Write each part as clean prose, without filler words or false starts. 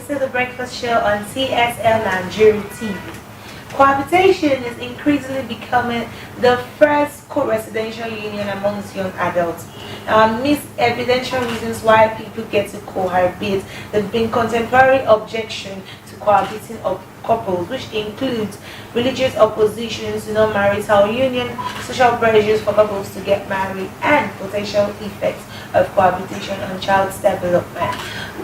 This is the Breakfast Show on CSL Nigeria TV. Cohabitation is increasingly becoming the first co-residential union amongst young adults. Amidst evidential reasons why people get to cohabit, there have been contemporary objection to cohabiting of couples, which includes religious oppositions to non-marital union, social pressures for couples to get married, and potential effects of cohabitation on child's development.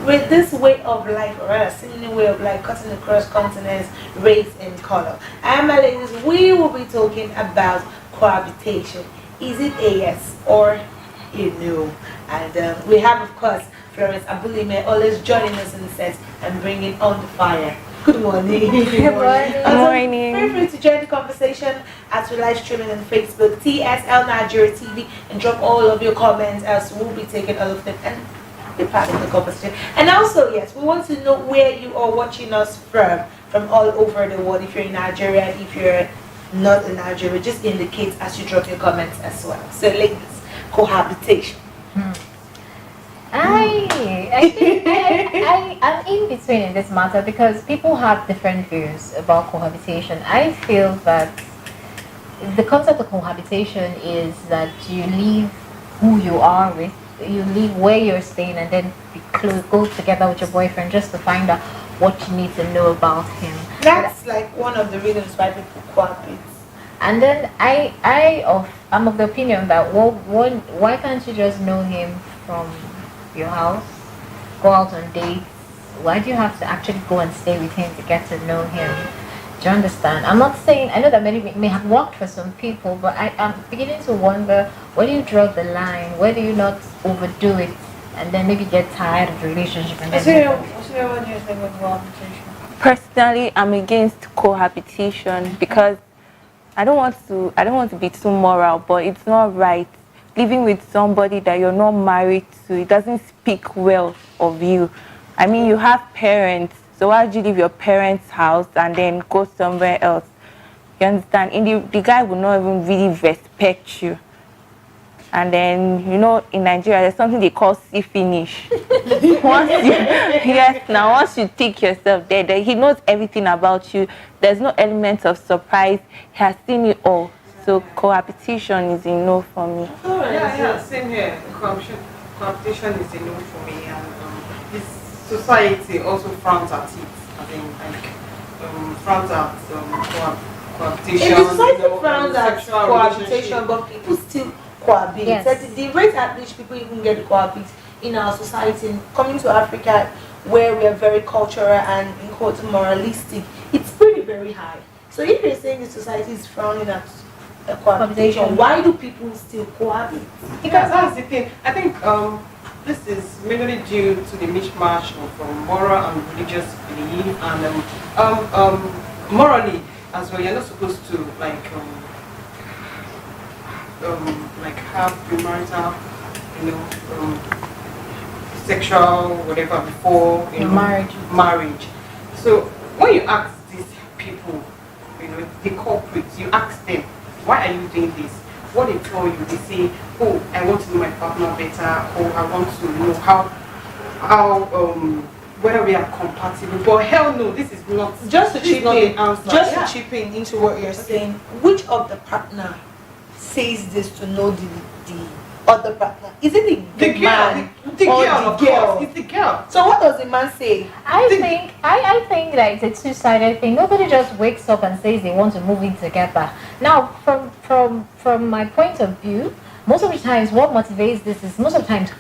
With this way of life, or rather seeming way of life, cutting across continents, race, and color, and my ladies, we will be talking about cohabitation. Is it a yes or a no? And we have, of course, Florence Abulime always joining us in the set and bringing on the fire. Good morning. Good morning. Good morning. Feel free to join the conversation as we live streaming on Facebook, TSL Nigeria TV, and drop all of your comments as we'll be taking all of them and be part of the conversation. And also, yes, we want to know where you are watching us from all over the world. If you're in Nigeria, if you're not in Nigeria, just indicate as you drop your comments as well. So, ladies, cohabitation. I think I'm in between in this matter because people have different views about cohabitation. I feel that the concept of cohabitation is that you leave who you are with, you leave where you're staying, and then go together with your boyfriend just to find out what you need to know about him. That's like one of the reasons why people cohabit. And then I'm of the opinion that why can't you just know him from your house, go out on dates? Why do you have to actually go and stay with him to get to know him? Do you understand? I'm not saying, I know that many may have worked for some people, but I'm beginning to wonder, where do you draw the line? Where do you not overdo it and then maybe get tired of the relationship? And then what do you think of cohabitation? Personally, I'm against cohabitation because I don't want to be too moral, but it's not right. Living with somebody that you're not married to, it doesn't speak well of you. I mean, you have parents, so why do you leave your parents' house and then go somewhere else? You understand? And the guy will not even really respect you. And then, you know, in Nigeria, there's something they call see finish. Once you take yourself there, he knows everything about you. There's no element of surprise. He has seen it all. So cohabitation is a no for me. Yeah, same here. Cohabitation is a no for me, and this society also frowns at it. I think frowns at cohabitation. If the society frowns at cohabitation, but people still cohabit. Yes. That the rate at which people even get to cohabit in our society, coming to Africa, where we are very cultural and in quote moralistic, it's pretty very high. So if you're saying the society is frowning at cohabitation, why do people still cohabit? Because that's the thing. I think this is mainly due to the mishmash of moral and religious belief, and morally as well. You're not supposed to like have premarital, sexual whatever before marriage. So when you ask these people, the culprits, you ask them, why are you doing this? What they tell you, they say, oh, I want to know my partner better, or I want to know how whether we are compatible. But hell no, this is not Just to chip in, to chip in into what you're saying, which of the partner says this to know the other partner? Is it the man the or girl, the girl? It's the girl. So what does the man say? I think that it's a two-sided thing. Nobody just wakes up and says they want to move in together. Now, from my point of view, most of the times what motivates this is most of the times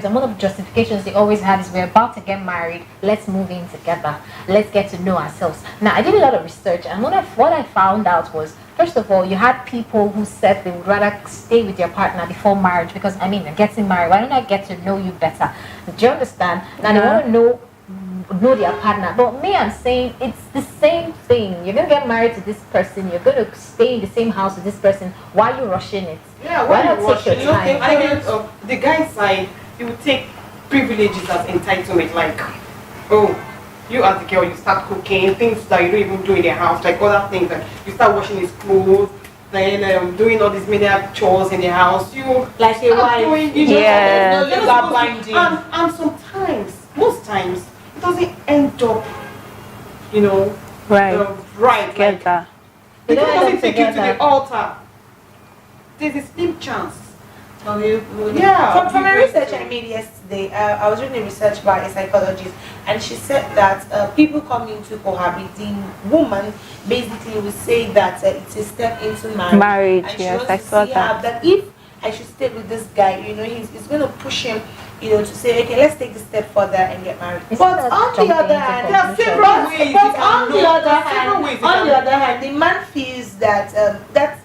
and one of the justifications they always have is we're about to get married, let's move in together, let's get to know ourselves. Now, I did a lot of research, and what I found out was, first of all, you had people who said they would rather stay with their partner before marriage because, I mean, they're getting married. Why don't I get to know you better? Do you understand? Now, they want to know their partner. But me, I'm saying it's the same thing. You're going to get married to this person. You're going to stay in the same house with this person. Why are you rushing it? Yeah, why not take your time? I think the guy's side, he would take privileges as entitlement, like, oh, you as the girl, you start cooking, things that you don't even do in the house, like other things, like you start washing his clothes, then doing all these many chores in the house. You like a wife. And sometimes, most times, it doesn't end up, Right. Right. Together. The They don't guy end doesn't up take you to the together. altar. There's a slim chance. Yeah. From a research I made yesterday, I was reading a research by a psychologist, and she said that people coming to cohabiting woman basically will say that it's a step into marriage. And she Yes, wants I to saw see how that. if I should stay with this guy, he's going to push him, to say, okay, let's take the step further and get married. Isn't But that on the jumping other into hand, conclusion? but on the other hand, hand, the man feels that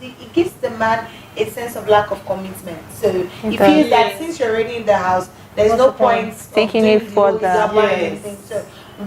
it gives the man a sense of lack of commitment. So he does. feels that Yes. since you're already in the house, there's What's no the point? point of Taking doing it the whole further. example and Yes. everything. So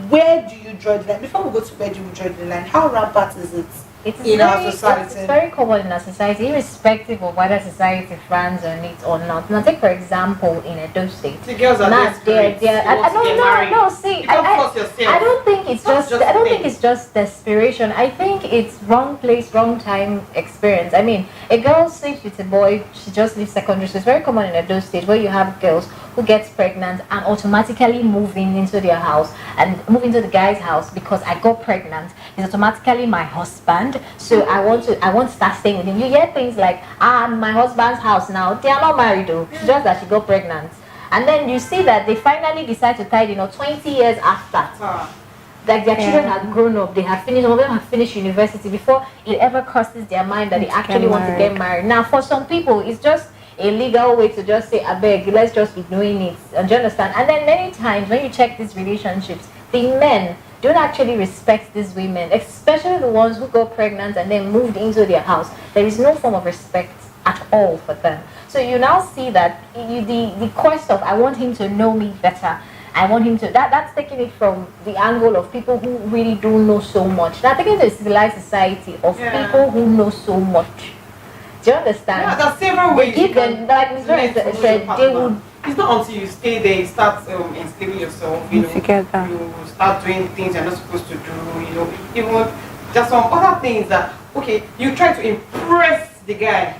where do you draw the line? Before we go to where do you draw the line, how rampant is it It is in our very, society? it's very common in our society, irrespective of whether society frowns on it or not. Now, take for example in Edo State. The girls are Now, desperate. they're, They want to get married. no. See, You can't force yourself. I don't think it's That's just. just I don't the think thing. it's just desperation. I think it's wrong place, wrong time experience. I mean, a girl sleeps with a boy. She just leaves secondary school. It's very common in Edo State where you have girls who gets pregnant and automatically move into their house and move into the guy's house because I got pregnant. He's automatically my husband. So I want to start staying with him. You hear things like, my husband's house now. They are not married though. It's just that she got pregnant. And then you see that they finally decide to tie, 20 years after. Like their children had grown up, they had finished, some of them have finished university before it ever crosses their mind that they actually want to get married. Now, for some people, it's just a legal way to just say, I beg, let's just be doing it. And do you understand? And then many times when you check these relationships, the men don't actually respect these women, especially the ones who got pregnant and then moved into their house. There is no form of respect at all for them. So you now see that the quest of I want him to know me better. I want him to that's taking it from the angle of people who really do know so much. Now taking it to a civilized society of people who know so much. Do you understand? Yeah, there's several ways. They give them, like Mr. said, they would. It's not until you stay there, you start enslaving yourself, Together. You start doing things you're not supposed to do, Even there's some other things that, okay, you try to impress the guy.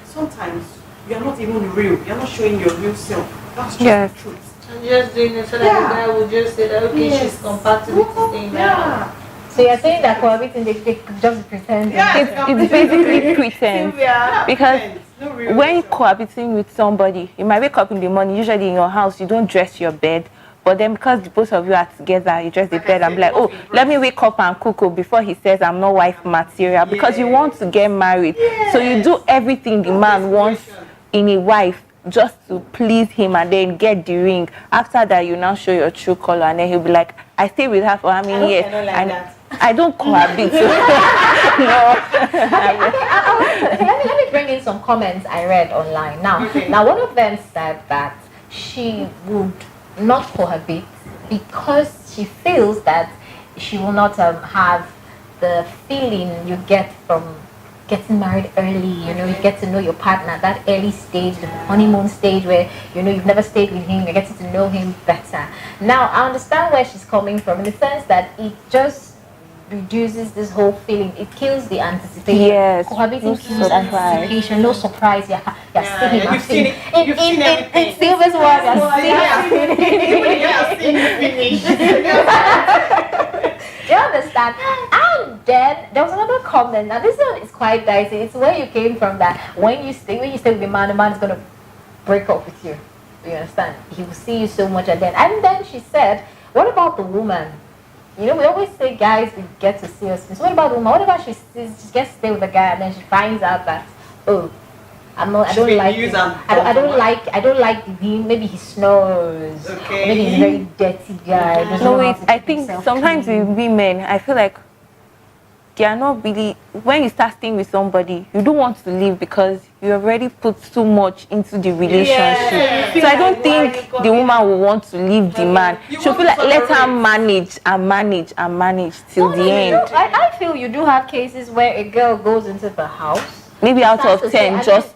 Sometimes you're not even real. You're not showing your real self. That's just the truth. And just doing it so that the guy will just say that, okay, she's compatible to stay in the house. So you're saying that cohabiting, they just pretend. Yeah, It's basically pretense. Because when cohabiting with somebody, you might wake up in the morning, usually in your house, you don't dress your bed. But then because the both of you are together, you dress the bed and be like, oh, let me wake up and cook before he says I'm not wife material. Because you want to get married. So you do everything the man wants in a wife just to please him and then get the ring. After that, you now show your true color and then he'll be like, I stay with her for how many years? I don't cohabit. No. Let me bring in some comments I read online. Now one of them said that she would not cohabit because she feels that she will not have the feeling you get from getting married early. You get to know your partner, that early stage, the honeymoon stage where you've never stayed with him, you're getting to know him better. Now I understand where she's coming from in the sense that it just reduces this whole feeling. It kills the anticipation. Yes. Cohabiting kills anticipation. No surprise. You're seeing him. In Silver's word, you're seeing. Do you understand? And then there was another comment. Now this one is quite dicey. It's where you came from. That when you stay with the man is gonna break up with you. You understand? He will see you so much, and then she said, "What about the woman? We always say guys we get to see us. So what about the woman? What about she gets to stay with the guy and then she finds out that I don't like him. I don't like him. Maybe he snores. Okay. Maybe he's a very dirty guy. No, I think sometimes with women, I feel like they are not really. When you start staying with somebody, you don't want to leave because you already put too much into the relationship. So I don't think the woman will want to leave the man. She'll feel like let her manage and manage and manage till the end. I feel you do have cases where a girl goes into the house. Maybe out of 10, just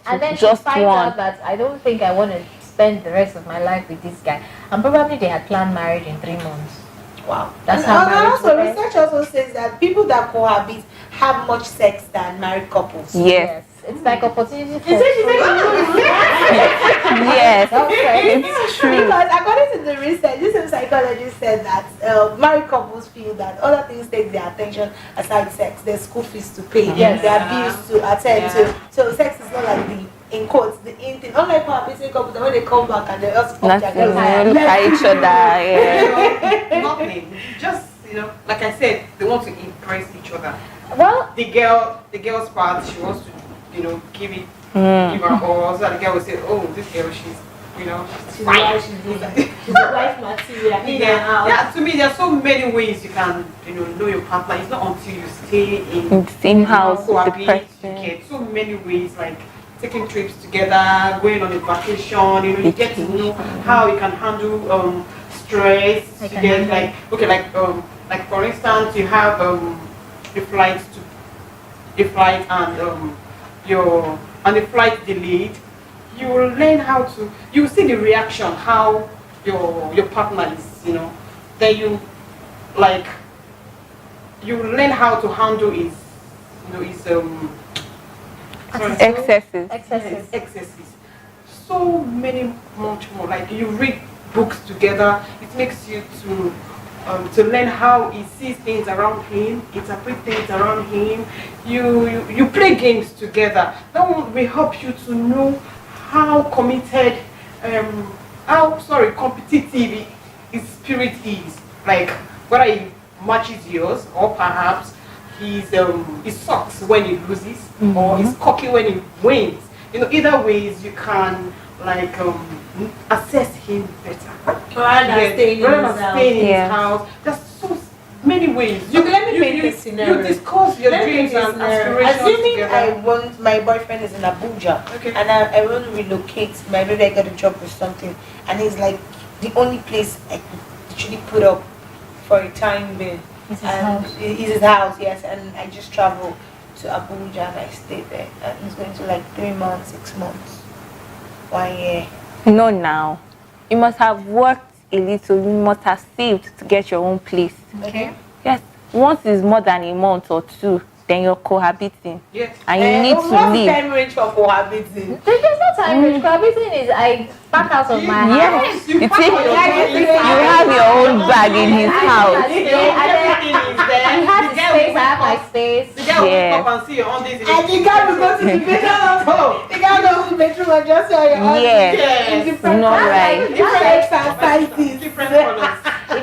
finds one. out that I don't think I want to spend the rest of my life with this guy. And probably they had planned marriage in 3 months. Wow. That's and how marriage also works. research also says that people that cohabit have much sex than married couples. Yes. it's like opportunity for She said Yes, Okay. it's true. because according to the research, this same psychologist said that married couples feel that other things take their attention aside sex. There's school fees to pay, Yes. there are bills to attend Yeah. to. So sex is not like the in quotes the in thing. Unlike cohabiting couples, when they come back and they also fuck Nothing. their We girls. look at each other. Yeah. Nothing. Just like I said, they want to impress each other. Well, The girl's part, she wants to, give it, Mm. give her all. So the girl will say, oh, this girl, she's She's fine. wife, she's a wife material. In and out. Yeah, to me, there are so many ways you can, know your partner. It's not until you stay In the same house with the cohabit, you person. get so many ways, like taking trips together, going on a vacation. You get to know how you can handle stress. I You can get handle. like okay, like for instance, you have a flight and the flight delayed. You will learn how to. You will see the reaction how your partner is. Then you learn how to handle his sorry, Excesses. excesses. excesses. So many much more. Like you read books together, it makes you to learn how he sees things around him, interpret things around him. You play games together. That will help you to know how committed, competitive his spirit is. Like whether he matches yours or perhaps he sucks when he loses or he's cocky when he wins. Either ways you can assess him better. Rather than staying in Rather his than house. staying in Yeah. his house. There's so many ways. Okay, let me paint this scenario. You discuss your Let me dreams paint and this scenario. aspirations Assuming together. my boyfriend is in Abuja, Okay. and I want to relocate, maybe I get a job or something, and he's like the only place I could actually put up for a time being. Is his And house. is his house, yes, and I just travel to Abuja and I stay there, and he's going to like 3 months, 6 months, 1 year. No, now. You must have worked a little. You must have saved to get your own place. Okay. Yes. Once it's more than a month or two, then you're cohabiting. Yes. And you need What's to the leave. time range for cohabiting? There's no time range. Cohabiting is I back out of my house. Yes. You You pack take- all your you things You out. have your own bag in his house. Everything is there. He has The his girl space, will I have wake my up- space. The guy will Yeah. wake up and see your undies in And the guy will go to the bedroom. The guy will go to the bedroom and just say, Yes. Yes. different Not colors, right. different shapes and sizes. Different colors.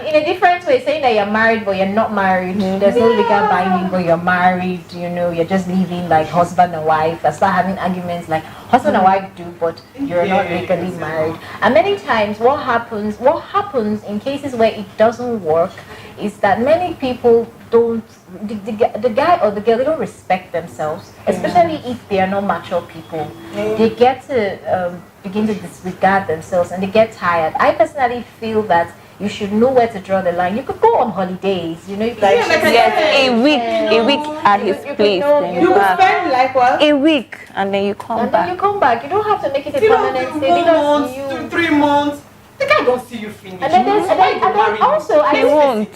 In a different way, saying that you're married but you're not married. There's no legal binding, but you're married. You're just living like husband and wife. I start having arguments like husband and wife do, but you're not Yeah, legally yes. married. And many times, what happens in cases where it doesn't work is that many people don't. The guy or the girl, they don't respect themselves, especially if they are not mature people. They get to begin to disregard themselves and they get tired. I personally feel that you should know where to draw the line. You could go on holidays, you Like can Yes, a week at his you could place. know- Then You you will back. spend like what? A week and then you come and then you back. come back. You don't have to make it a You don't permanent do stay 1 because month, you. 3 months. The guy don't see you finish. And then there's So why you and then marry him? also I He won't.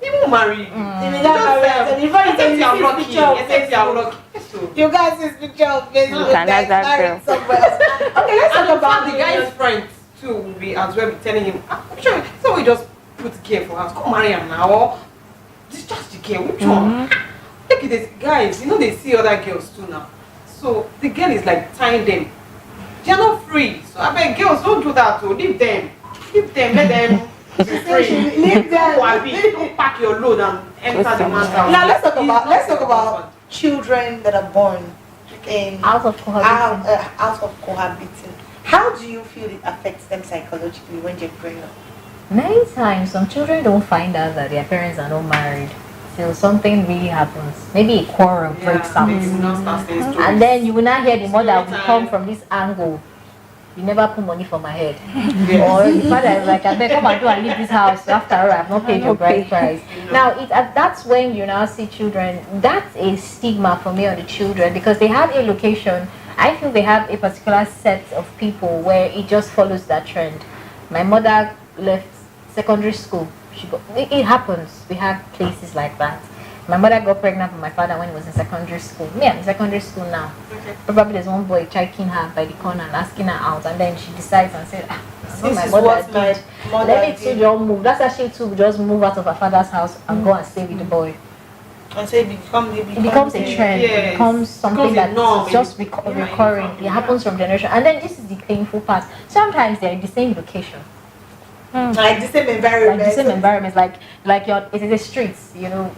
He won't marry you. In He that just, marriage, and before you except say you are you see lucky. picture of Except you are Facebook. lucky. So, You guys see this picture of Facebook, Can guys that married girl. somewhere else. Okay, let's and talk in fact, about the guy's friends too will be as well be telling him, I'm sure so we just put care for us. Come marry him now. Or discharge the girl. Which one? Look at this guys, they see other girls too now. So the girl is like tying them. They're not free. So I beg girls, don't do that too. Leave them. Let them be free. Leave them. Don't pack your load and enter the man's house. Now let's talk It's not about children that are born in out of cohabiting. out of cohabiting. How do you feel it affects them psychologically when they're growing up? Many times, some children don't find out that their parents are not married till something really happens. Maybe a quarrel breaks out. They will not start saying stories. And then you will not hear the mother Story will time. come from this angle. You never put money for my head. Yes. Or the father is like, I beg, come and do and leave this house. After all, I've not paid your bride price. Now, that's when you now see children. That's a stigma for me on the children because they have a location. I feel they have a particular set of people where it just follows that trend. My mother left secondary school. It happens. We have places like that. My mother got pregnant with my father when he was in secondary school. Me, I'm in secondary school now. Okay. Probably there's one boy checking her by the corner and asking her out, and then she decides and says, This my is mother what did. my mother Let me did. too just move. That's actually to just move out of her father's house and go and stay with the boy. And so it becomes a trend. Yes. It becomes something Becomes a norm. that's just Yeah, recurring. It happens from generation. And then this is the painful part. Sometimes they're in the same location. like the same environment. Like the same environment. Like it is the streets, you know.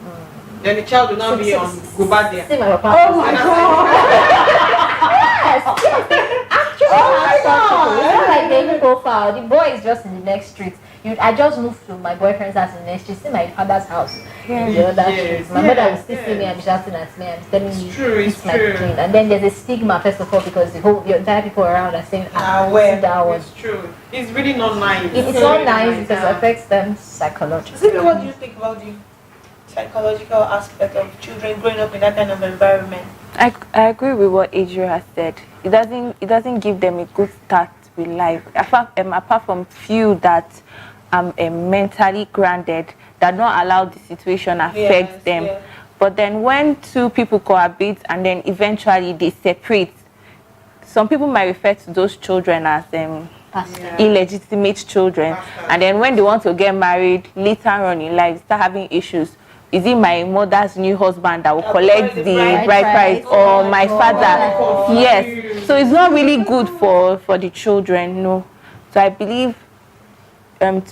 Then the child will not be on go back there. Same apartment. Oh my god! Yes, actually, my God. it's not like they even go far. The boy is just in the next street. I just moved to my boyfriend's house in the next street. See my father's house in the other street. My mother will still see me and be shouting at me and telling me It's my true. pain. And then there's a stigma first of all because the entire people around are saying, where? see that one. It's true. It's really not nice. It's not nice because it affects them psychologically. Zibi, what do you think about the psychological aspect of children growing up in that kind of environment? I agree with what Adria has said. It doesn't give them a good start with life. Apart from few that mentally grounded, that don't allow the situation affect them. Yeah. But then when two people cohabit and then eventually they separate, some people might refer to those children as illegitimate children. And then when they want to get married later on in life, start having issues. Is it my mother's new husband that will collect the bride price or my father? Yes. So it's not really good for the children, no. So I believe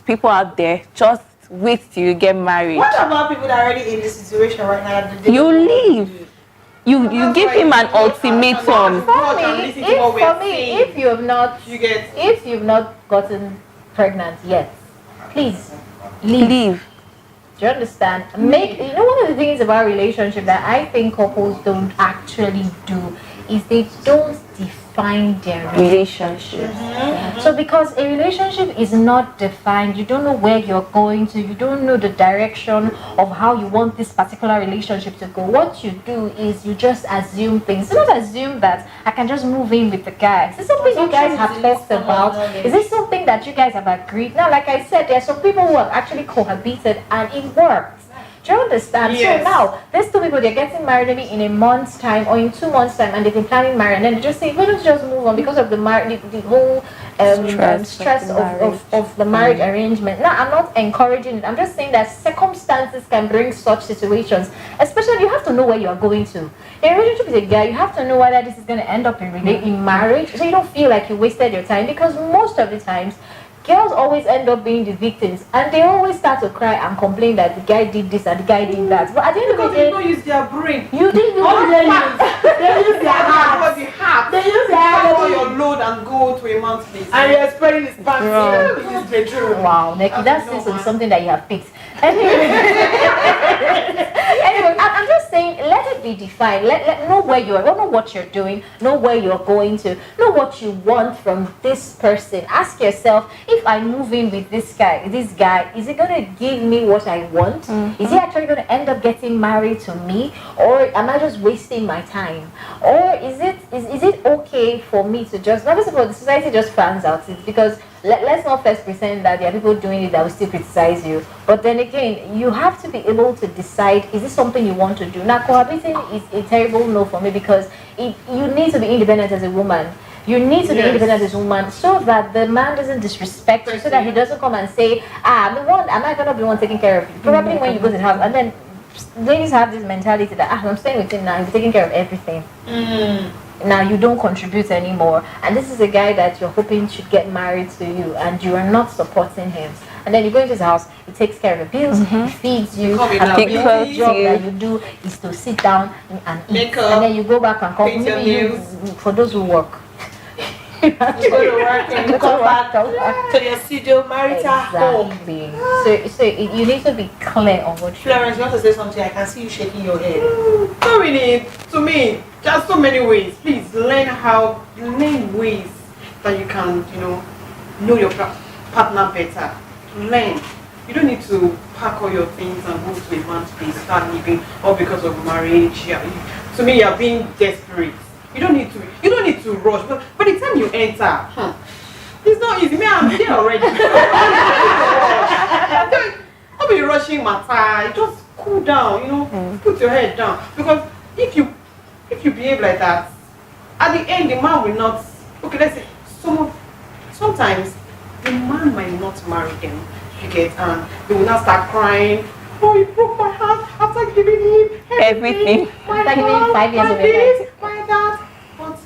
people out there, just wait till you get married. What about people that are already in this situation right now? that they You don't know leave. You give him an ultimatum. For me, if you've not gotten pregnant yet, please leave. Do you understand? One of the things about relationship that I think couples don't actually do is they don't define their relationship. So because a relationship is not defined, you don't know where you're going to, you don't know the direction of how you want this particular relationship to go. What you do is you just assume things. You don't assume that I can just move in with the guy. Is this something you guys have talked about? Is this something that you guys have agreed? Now, like I said, there are some people who have actually cohabited and it works. Do you understand? Yes. So now, these two people, they're getting married maybe in a month's time or in 2 months' time, and they've been planning marriage, and then they just say, why don't you just move on because of the whole stress of the marriage arrangement. Now, I'm not encouraging it. I'm just saying that circumstances can bring such situations. Especially, you have to know where you are going to. In a relationship with a guy, you have to know whether this is going to end up in marriage, so you don't feel like you wasted your time, because most of the times, girls always end up being the victims, and they always start to cry and complain that the guy did this and the guy did that. But at the end of the day, they don't use their brain. you did you All they use, they use their heart. Because you have. They use their Cover heart. your load and go to a man's place. And you're spreading his pants. Bro. This is the truth. wow, Neki, that's something that you have picked. Anyway, I'm just saying, let it be defined. Let know where you are, know what you're doing, know where you're going to, know what you want from this person. Ask yourself, if I move in with this guy, is it going to give me what I want? Is he actually going to end up getting married to me, or am I just wasting my time? Or is it okay for me to just, not because the society just fans out it, because let's not first pretend that there are people doing it that will still criticize you. But then again, you have to be able to decide, is this something you want to do? Now, cohabiting is a terrible no for me, because you need to be independent as a woman. You need to be independent as a woman, so that the man doesn't disrespect you, so that he doesn't come and say, am I going to be the one taking care of you? Probably when you go to the house, and then ladies have this mentality that, I'm staying with him now, he's taking care of everything. Now you don't contribute anymore, and this is a guy that you're hoping should get married to you, and you are not supporting him. And then you go into his house, he takes care of the bills, he feeds you, and the only job that you do is to sit down and eat. And then you go back and come. Maybe for those who work, You go to work and you come back to your studio, marital home. So you need to be clear on what you Florence, you want to say something? I can see you shaking your head. Not really. To me, there's so many ways. Please learn ways that you can, know your partner better. Learn. You don't need to pack all your things and go to a man's place, start living, all because of marriage. To me, you're being desperate. You don't need to rush. But by the time you enter, it's not easy. I'm here already. Don't be rushing my time. Just cool down, you know, put your head down. Because if you behave like that, at the end the man will not, okay, let's say sometimes the man might not marry them, you get, and they will not start crying. Oh, he broke my heart after giving him everything. My after giving him 5 years of this, my that. But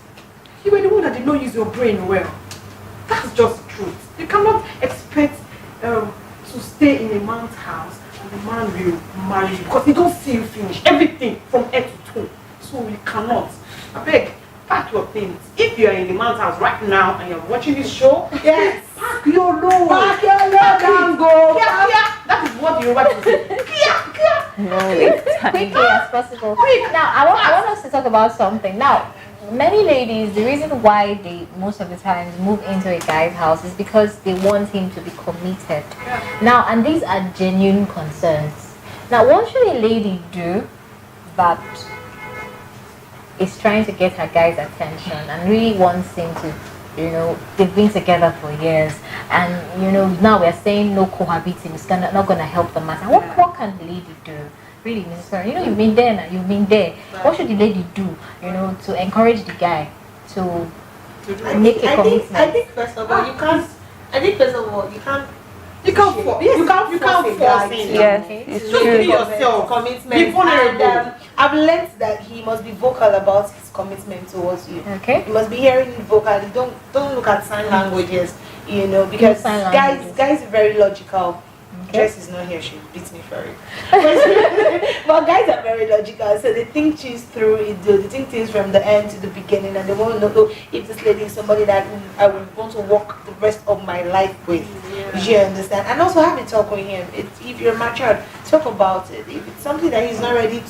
you were the one that did not use your brain well. That's just the truth. You cannot expect to stay in a man's house and the man will marry you because he don't see you finish everything from head to toe. So you cannot. I beg, pack your things. If you are in the man's house right now and you're watching this show, yes, pack your load. Pack your load and go. Yeah. That is what you want to say. Quickly as possible. Now, I want us to talk about something. Now, many ladies, the reason why they most of the times move into a guy's house is because they want him to be committed. Now, and these are genuine concerns. Now, what should a lady do that is trying to get her guy's attention and really wants him to, you know, they've been together for years, and you know, now we're saying no cohabiting, it's not gonna help the matter. What can the lady do? Really, Mrs. Karen, you know, you've been there now, you've been there. What should the lady do, you know, to encourage the guy to make a commitment? I think first of all, you can't. You can't force. Yes, you can't force him. Yes, Just be yourself. Commitment. Be vulnerable. And, I've learned that he must be vocal about his commitment towards you. Okay. You must be hearing it vocally. Don't look at sign languages. You know, because guys are very logical. Okay. Jess is not here, she beats me for it. But guys are very logical, so they think things through it. They think things from the end to the beginning, and they want to know if this lady is somebody that I would want to walk the rest of my life with. Yeah. You understand? And also have a talk with him. If you're matured, talk about it. If it's something that he's not ready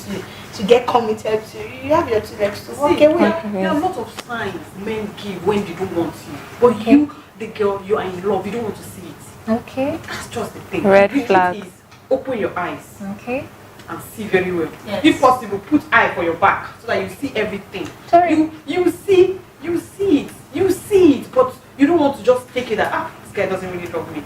to get committed to, you have your two legs to walk away. There are a lot of signs men give when they don't want you. But you, the girl, you are in love, you don't want to see it. Okay. That's just the thing. Red The flag. thing is, open your eyes. Okay. And see very well. Yes. If possible, put eye for your back so that you see everything. Sorry. You see it, but you don't want to just take it that this guy doesn't really love me.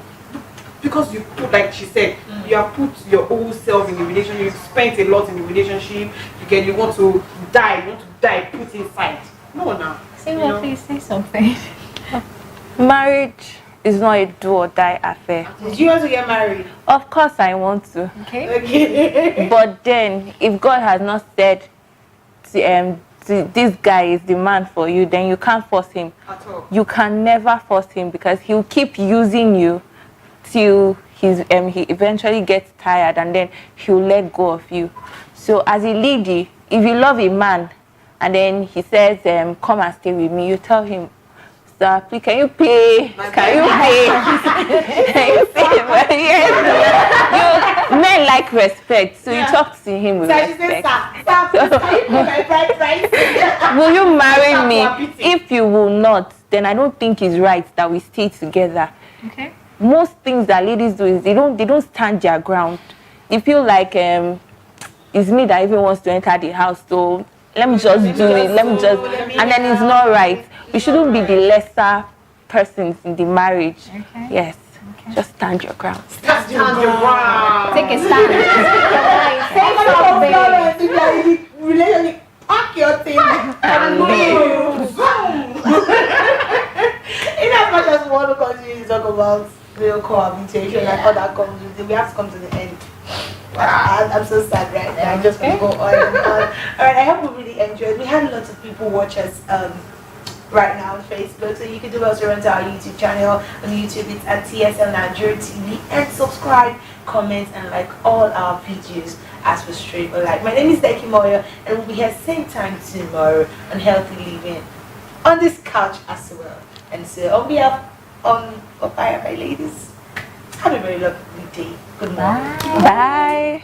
Because you put, like she said, you have put your whole self in the relationship, you've spent a lot in the relationship, you want to die, put inside. No, now. Say what, please say something. Marriage is not a do or die affair. Do you want to get married? Of course I want to. Okay. But then, if God has not said this guy is the man for you, then you can't force him. At all. You can never force him because he'll keep using you till he eventually gets tired, and then he'll let go of you. So as a lady, if you love a man and then he says, come and stay with me, you tell him, sir, please, can you pay? Can you pay? Can you pay? Yes. Men like respect, so you talk to him with respect. Will you marry me? If you will not, then I don't think it's right that we stay together. Okay. Most things that ladies do is they don't stand their ground. They feel like it's me that even wants to enter the house, so let me just do it. And then it's not right. We shouldn't be the lesser persons in the marriage. Okay. Yes. Okay. Just stand your ground. Stand your ground. Take a stand. Say something. Relationship, pack your thing and leave. In as much as we want to continue to talk about real cohabitation and other comes with it, we have to come to the end. I'm so sad right now. I'm just going to go on and on. Alright, I hope we really enjoyed. We had lots of people watch us right now on Facebook, so you can do also run to our YouTube channel. On YouTube it's at TSL Nigeria TV, and subscribe, comment and like all our videos as we stream live. My name is Deki Moyo, and we'll be here same time tomorrow on Healthy Living on this couch as well. And so on behalf of my ladies, have a very lovely day. Good morning. Bye.